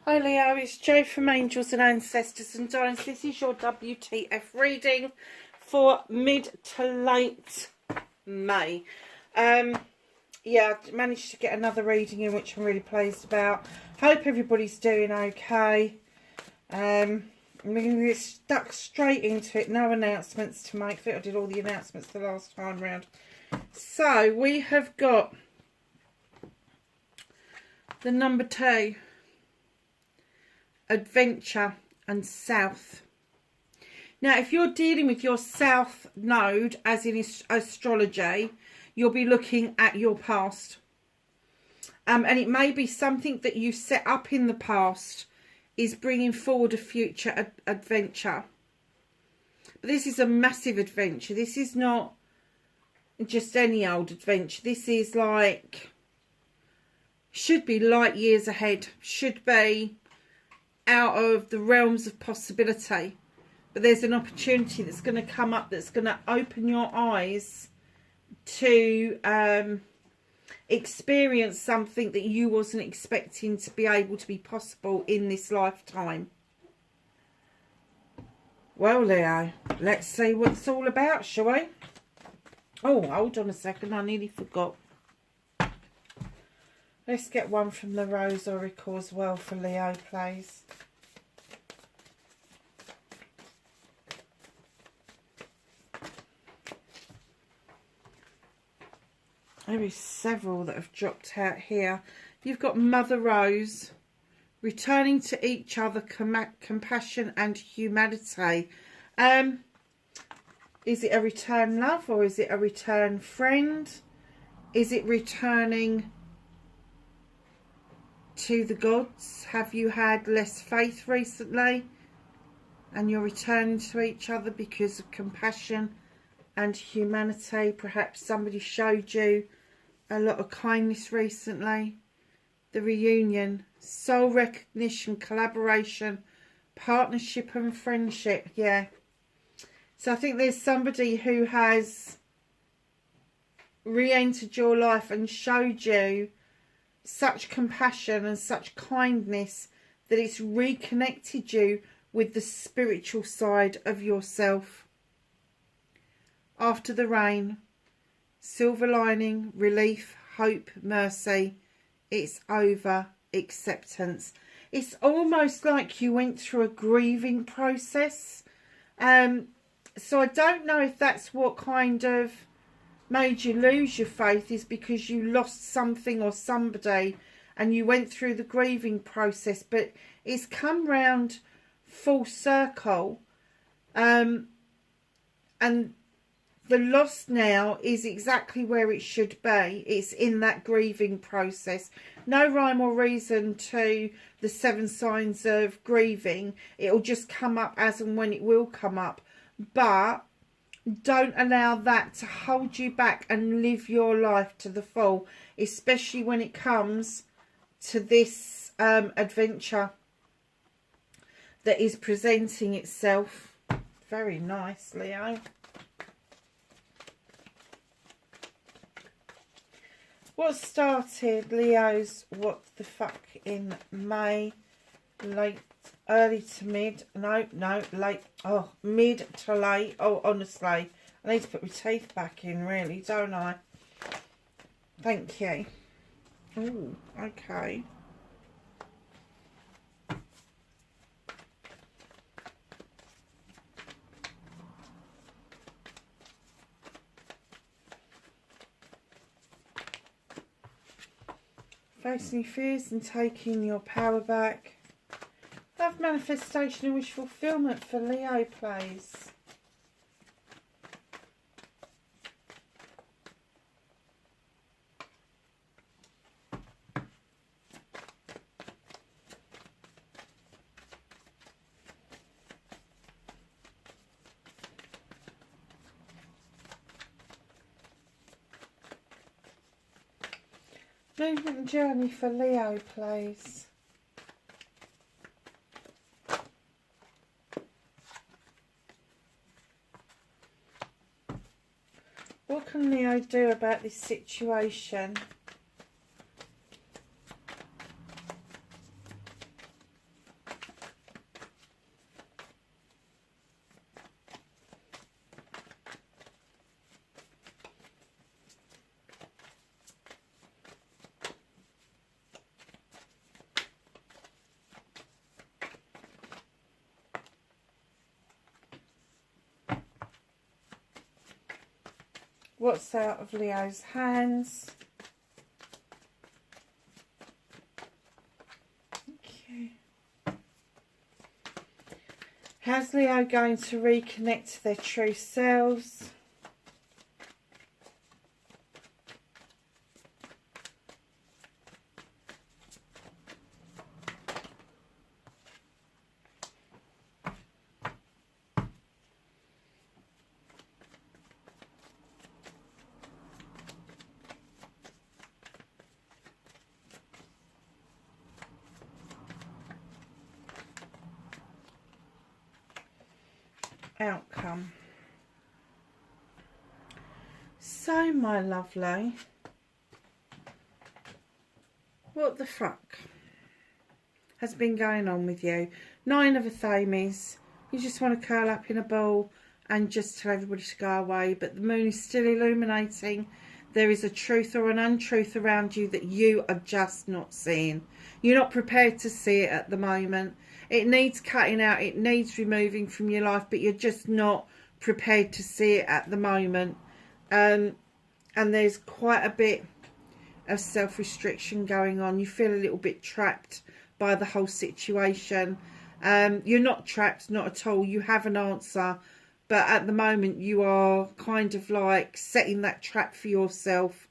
Hi Leo, it's Jo from Angels and Ancestors and Guides. This is your WTF reading for mid to late May. Yeah, I managed to get another reading in, which I'm really pleased about. Hope everybody's doing okay. I'm going to get stuck straight into it. No announcements to make. I think I did all the announcements the last time round. So we have got the number 2. Adventure and South. Now, if you're dealing with your South node, as in astrology, you'll be looking at your past. And it may be something that you set up in the past is bringing forward a future adventure. But this is a massive adventure. This is not just any old adventure. This is like, should be light years ahead. Should be out of the realms of possibility, but there's an opportunity that's going to come up that's going to open your eyes to experience something that you wasn't expecting to be able to be possible in this lifetime. Well, Leo, let's see what it's all about, shall we? Oh, hold on a second, I nearly forgot. Let's get one from the Rose Oracle as well for Leo, please. There is several that have dropped out here. You've got Mother Rose, returning to each other, compassion and humanity. Is it a return love or is it a return friend? Is it returning to the gods? Have you had less faith recently and you're returning to each other because of compassion and humanity? Perhaps somebody showed you a lot of kindness recently. The reunion, soul recognition, collaboration, partnership and friendship. Yeah, so I think there's somebody who has re-entered your life and showed you such compassion and such kindness that it's reconnected you with the spiritual side of yourself. After the rain, silver lining, relief, hope, mercy. It's over, acceptance. It's almost like you went through a grieving process. So I don't know if that's what kind of made you lose your faith, is because you lost something or somebody and you went through the grieving process, but it's come round full circle, and the loss now is exactly where it should be. It's in that grieving process. No rhyme or reason to the 7 signs of grieving. It'll just come up as and when it will come up, but don't allow that to hold you back and live your life to the full, especially when it comes to this adventure that is presenting itself. Very nice, Leo. What started Leo's what the fuck in May, early to mid, late, oh, mid to late. Oh, honestly, I need to put my teeth back in, really, don't I? Thank you. Oh, okay. Facing fears and taking your power back. Love, manifestation and wish fulfillment for Leo, please. Movement and journey for Leo, please. What can Leo do about this situation? What's out of Leo's hands? Okay. How's Leo going to reconnect to their true selves? Outcome. So, my lovely, what the fuck has been going on with you? Nine of Athames. You just want to curl up in a ball and just tell everybody to go away, but the moon is still illuminating. There is a truth or an untruth around you that you are just not seeing. You're not prepared to see it at the moment. It needs cutting out, it needs removing from your life, but you're just not prepared to see it at the moment. And there's quite a bit of self-restriction going on. You feel a little bit trapped by the whole situation. You're not trapped, not at all. You have an answer, but at the moment you are kind of like setting that trap for yourself.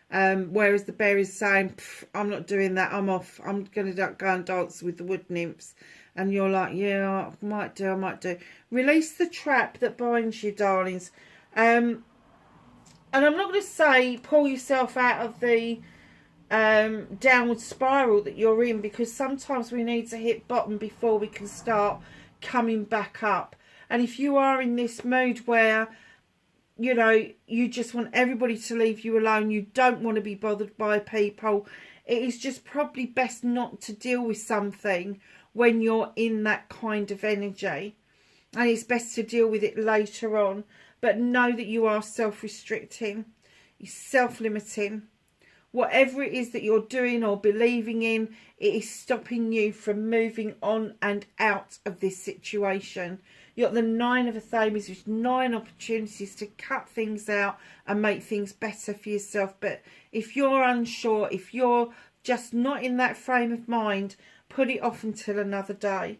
Whereas the bear is saying, I'm not doing that, I'm off, I'm going to go and dance with the wood nymphs. And you're like, yeah, I might do. Release the trap that binds you, darlings. And I'm not going to say pull yourself out of the downward spiral that you're in, because sometimes we need to hit bottom before we can start coming back up. And if you are in this mood where, you know, you just want everybody to leave you alone, you don't want to be bothered by people, it is just probably best not to deal with something when you're in that kind of energy, and it's best to deal with it later on. But know that you are self-restricting, you're self-limiting. Whatever it is that you're doing or believing in, it is stopping you from moving on and out of this situation. You've got the Nine of Athames, with 9 opportunities to cut things out and make things better for yourself. But if you're unsure, if you're just not in that frame of mind, put it off until another day.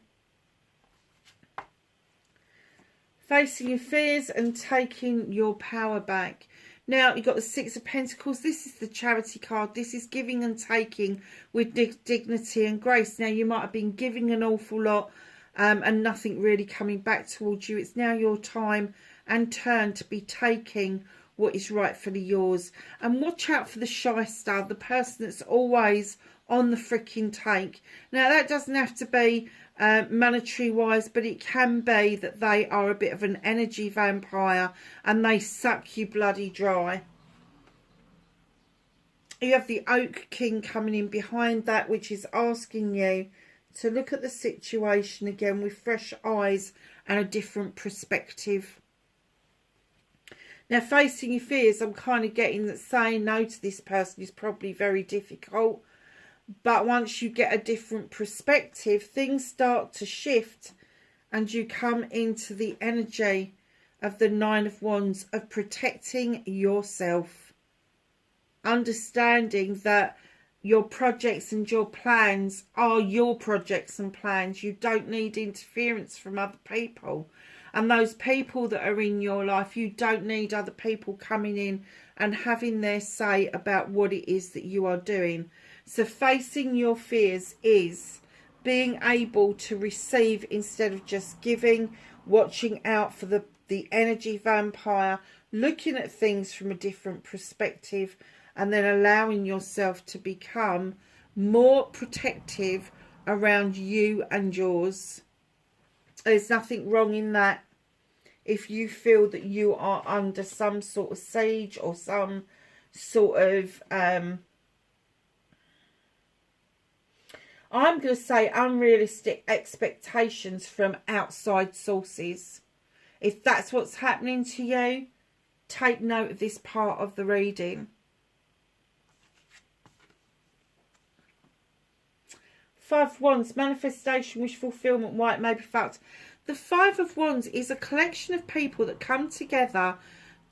Facing your fears and taking your power back. Now, you've got the Six of Pentacles. This is the Charity card. This is giving and taking with dignity and grace. Now, you might have been giving an awful lot and nothing really coming back towards you. It's now your time and turn to be taking what is rightfully yours. And watch out for the shyster, the person that's always on the freaking take. Now, that doesn't have to be monetary wise, but it can be that they are a bit of an energy vampire and they suck you bloody dry. You have the Oak King coming in behind that, which is asking you to look at the situation again with fresh eyes and a different perspective. Now, facing your fears, I'm kind of getting that saying no to this person is probably very difficult. But once you get a different perspective, things start to shift and you come into the energy of the Nine of Wands, of protecting yourself. Understanding that your projects and your plans are your projects and plans. You don't need interference from other people. And those people that are in your life, you don't need other people coming in and having their say about what it is that you are doing. So facing your fears is being able to receive instead of just giving, watching out for the energy vampire, looking at things from a different perspective, and then allowing yourself to become more protective around you and yours. There's nothing wrong in that. If you feel that you are under some sort of siege or some sort of I'm going to say unrealistic expectations from outside sources. If that's what's happening to you, take note of this part of the reading. Five of Wands, manifestation, wish fulfillment, why it may be felt. The Five of Wands is a collection of people that come together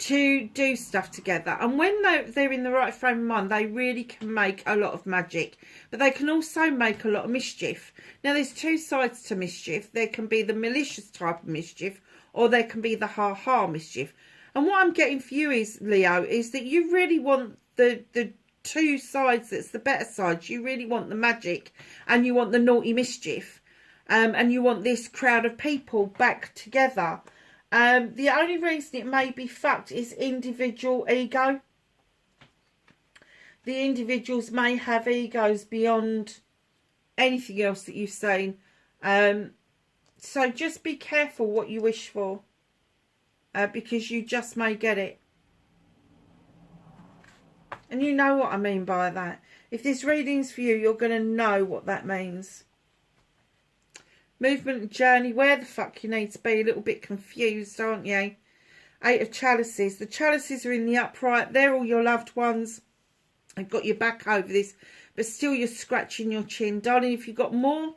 to do stuff together. And when they're in the right frame of mind, they really can make a lot of magic. But they can also make a lot of mischief. Now, there's two sides to mischief. There can be the malicious type of mischief, or there can be the ha-ha mischief. And what I'm getting for you is, Leo, is that you really want the two sides that's the better side. You really want the magic, and you want the naughty mischief. And you want this crowd of people back together. The only reason it may be fucked is individual ego. The individuals may have egos beyond anything else that you've seen. So just be careful what you wish for. Because you just may get it. And you know what I mean by that. If this reading's for you, you're going to know what that means. Movement and journey, where the fuck you need to be. A little bit confused, aren't you? Eight of chalices. The chalices are in the upright. They're all your loved ones. I've got your back over this. But still you're scratching your chin. Darling, if you've got more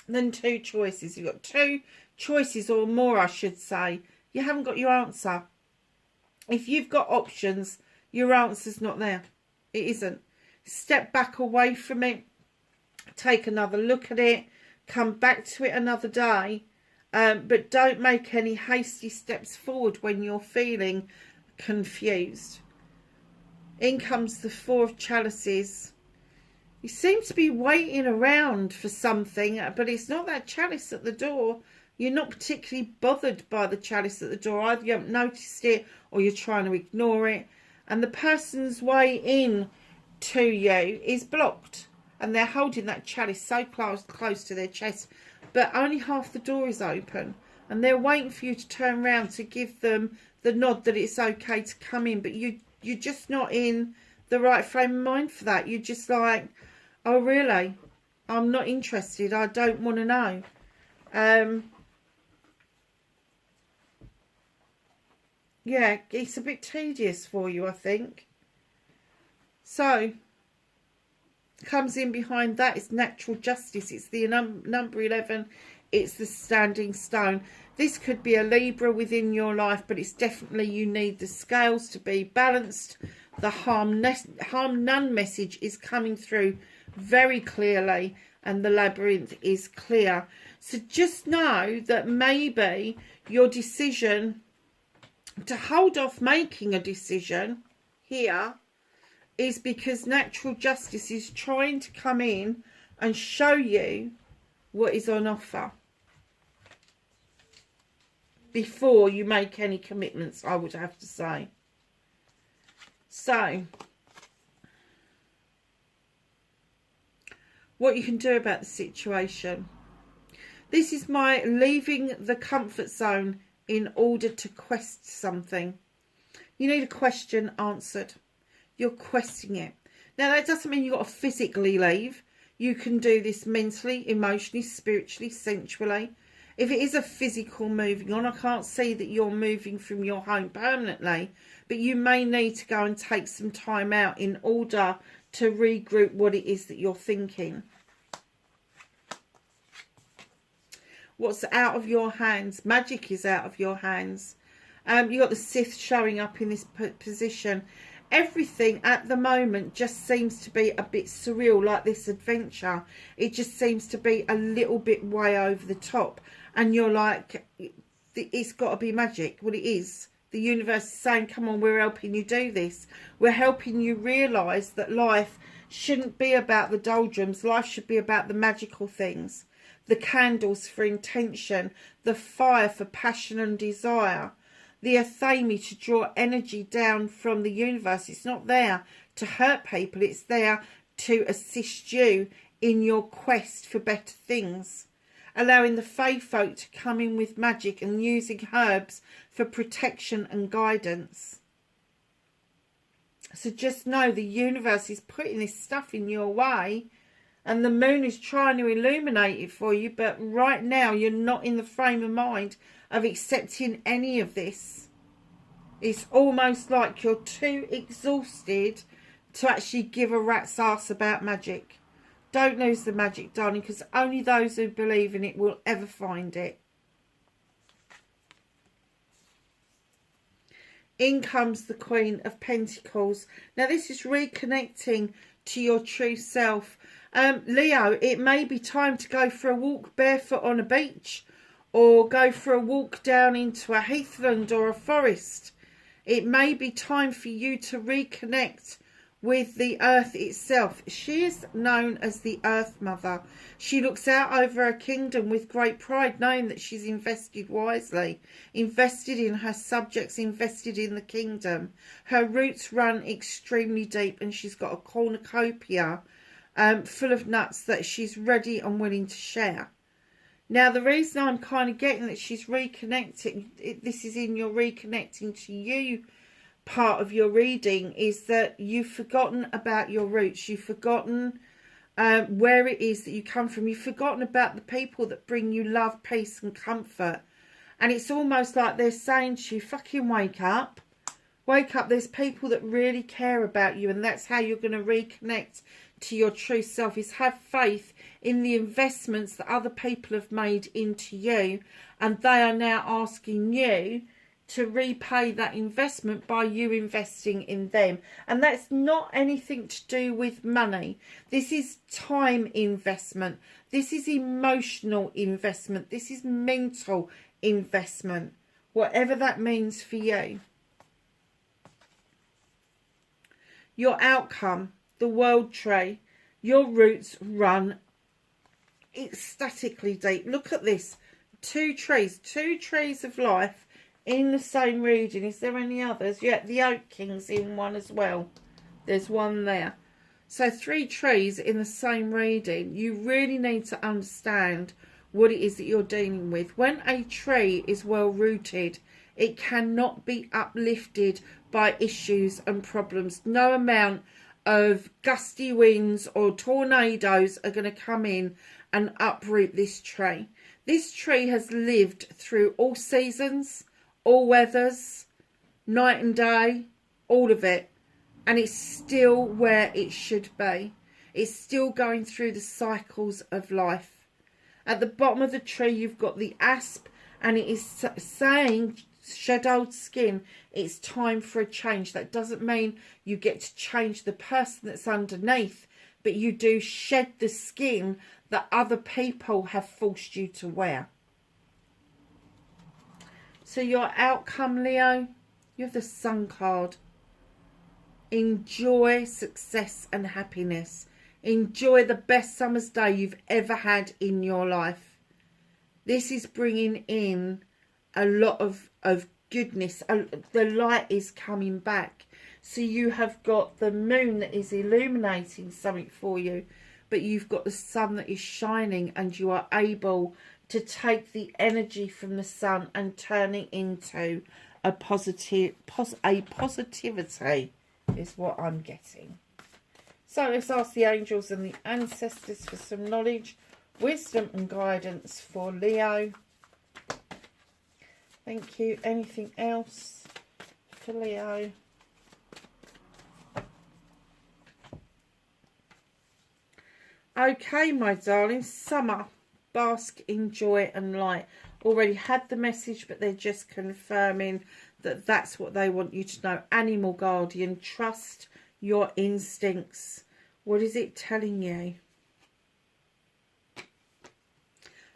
than two choices. You've got two choices or more, I should say. You haven't got your answer. If you've got options, your answer's not there. It isn't. Step back away from it. Take another look at it. Come back to it another day, but don't make any hasty steps forward when you're feeling confused. In comes the Four of Chalices. You seem to be waiting around for something, but it's not that chalice at the door. You're not particularly bothered by the chalice at the door. Either you haven't noticed it or you're trying to ignore it. And the person's way in to you is blocked. And they're holding that chalice so close to their chest. But only half the door is open. And they're waiting for you to turn around to give them the nod that it's okay to come in. But you're just not in the right frame of mind for that. You're just like, oh, really? I'm not interested. I don't want to know. Yeah, it's a bit tedious for you, I think. So, comes in behind that is natural justice. It's the number 11. It's the standing stone. This could be a Libra within your life, but it's definitely you need the scales to be balanced. The harm none message is coming through very clearly, and the labyrinth is clear. So just know that maybe your decision to hold off making a decision here is because natural justice is trying to come in and show you what is on offer before you make any commitments, I would have to say. So, what you can do about the situation. This is my leaving the comfort zone in order to quest something. You need a question answered. You're questing it. Now, that doesn't mean you've got to physically leave. You can do this mentally, emotionally, spiritually, sensually. If it is a physical moving on, I can't see that you're moving from your home permanently, but you may need to go and take some time out in order to regroup what it is that you're thinking. What's out of your hands? Magic is out of your hands. You've got the Sith showing up in this position. Everything at the moment just seems to be a bit surreal, like this adventure. It just seems to be a little bit way over the top. And you're like, it's got to be magic. Well, it is. The universe is saying, come on, we're helping you do this. We're helping you realise that life shouldn't be about the doldrums. Life should be about the magical things. The candles for intention. The fire for passion and desire. The Athame to draw energy down from the universe. It's not there to hurt people. It's there to assist you in your quest for better things. Allowing the Fae folk to come in with magic and using herbs for protection and guidance. So just know the universe is putting this stuff in your way, and the moon is trying to illuminate it for you, but right now you're not in the frame of mind of accepting any of this. It's almost like you're too exhausted to actually give a rat's ass about magic. Don't lose the magic, darling, because only those who believe in it will ever find it. In comes the Queen of Pentacles. Now this is reconnecting to your true self. Leo, it may be time to go for a walk barefoot on a beach, or go for a walk down into a heathland or a forest. It may be time for you to reconnect with the earth itself. She is known as the Earth Mother. She looks out over her kingdom with great pride, knowing that she's invested wisely, invested in her subjects, invested in the kingdom. Her roots run extremely deep, and she's got a cornucopia full of nuts that she's ready and willing to share. Now, the reason I'm kind of getting that she's reconnecting, this is in your reconnecting to you part of your reading, is that you've forgotten about your roots. You've forgotten where it is that you come from. You've forgotten about the people that bring you love, peace and comfort. And it's almost like they're saying to you, fucking wake up. Wake up. There's people that really care about you, and that's how you're going to reconnect to your true self, is have faith in the investments that other people have made into you, and they are now asking you to repay that investment by you investing in them. And that's not anything to do with money. This is time investment. This is emotional investment. This is mental investment, whatever that means for you. Your outcome, the World Tree, your roots run ecstatically deep. Look at this. Two trees of life in the same reading. Is there any others? Yeah, the Oak King's in one as well. There's one there. So 3 trees in the same reading. You really need to understand what it is that you're dealing with. When a tree is well rooted, it cannot be uplifted by issues and problems. No amount of gusty winds or tornadoes are going to come in and uproot this tree. This tree has lived through all seasons, all weathers, night and day, all of it. And it's still where it should be. It's still going through the cycles of life. At the bottom of the tree, you've got the asp, and it is saying, shed old skin, it's time for a change. That doesn't mean you get to change the person that's underneath, but you do shed the skin that other people have forced you to wear. So your outcome, Leo, you have the Sun card. Enjoy success and happiness. Enjoy the best summer's day you've ever had in your life. This is bringing in a lot of goodness. The light is coming back. So you have got the moon that is illuminating something for you, but you've got the sun that is shining, and you are able to take the energy from the sun and turn it into a positivity is what I'm getting. So let's ask the angels and the ancestors for some knowledge, wisdom and guidance for Leo. Thank you. Anything else for Leo? Okay, my darling, summer. Bask in joy and light. Already had the message, but they're just confirming that that's what they want you to know. Animal guardian, trust your instincts. What is it telling you?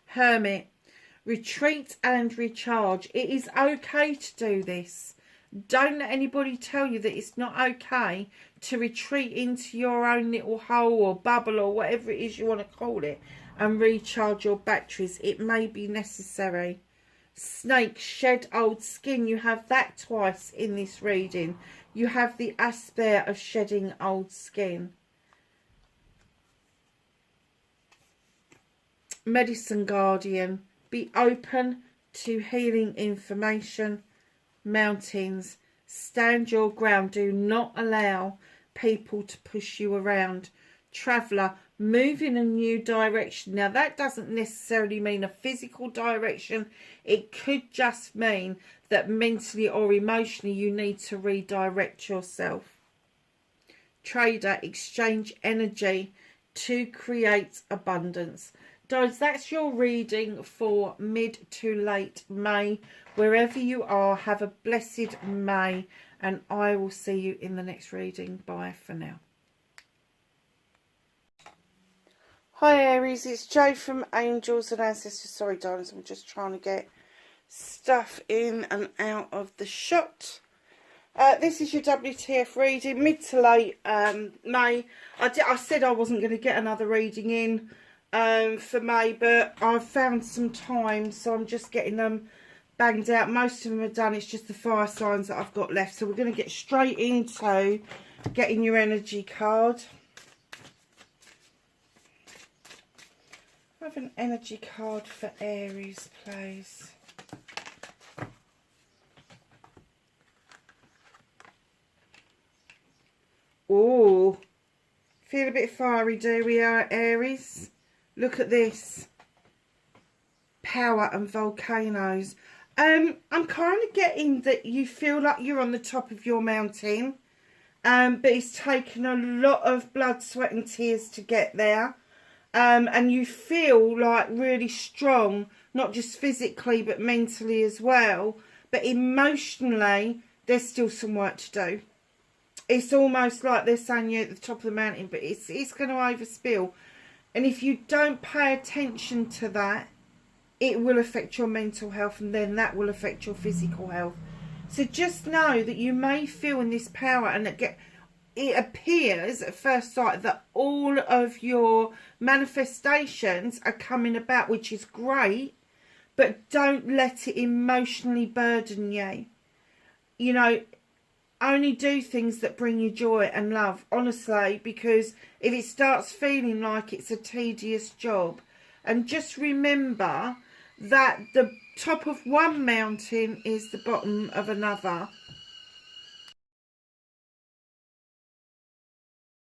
Hermit, retreat and recharge. It is okay to do this. Don't let anybody tell you that it's not okay to retreat into your own little hole or bubble or whatever it is you want to call it, and recharge your batteries. It may be necessary. Snake, shed old skin. You have that twice in this reading. You have the aspect of shedding old skin. Medicine guardian, be open to healing information. Mountains, stand your ground. Do not allow people to push you around. Traveller, move in a new direction. Now that doesn't necessarily mean a physical direction. It could just mean that mentally or emotionally you need to redirect yourself. Trader, exchange energy to create abundance. Guys, that's your reading for mid to late May. Wherever you are, have a blessed May, and I will see you in the next reading. Bye for now. Hi Aries, it's Jo from Angels and Ancestors. Sorry darlings, I'm just trying to get stuff in and out of the shot. This is your WTF reading, mid to late May. I said I wasn't going to get another reading in for May, but I've found some time, so I'm just getting them banged out. Most of them are done. It's just the fire signs that I've got left. So we're going to get straight into getting your energy card. I have an energy card for Aries, please. Oh, feel a bit fiery, do we, Aries? Look at this. Power and volcanoes. I'm kind of getting that you feel like you're on the top of your mountain. But it's taken a lot of blood, sweat and tears to get there. And you feel like really strong, not just physically but mentally as well. But emotionally, there's still some work to do. It's almost like they're saying you're at the top of the mountain, but it's going to overspill. And if you don't pay attention to that, it will affect your mental health, and then that will affect your physical health. So just know that you may feel in this power, and it appears at first sight that all of your manifestations are coming about, which is great, but don't let it emotionally burden you. You know, only do things that bring you joy and love, honestly, because if it starts feeling like it's a tedious job, and just remember that the top of one mountain is the bottom of another.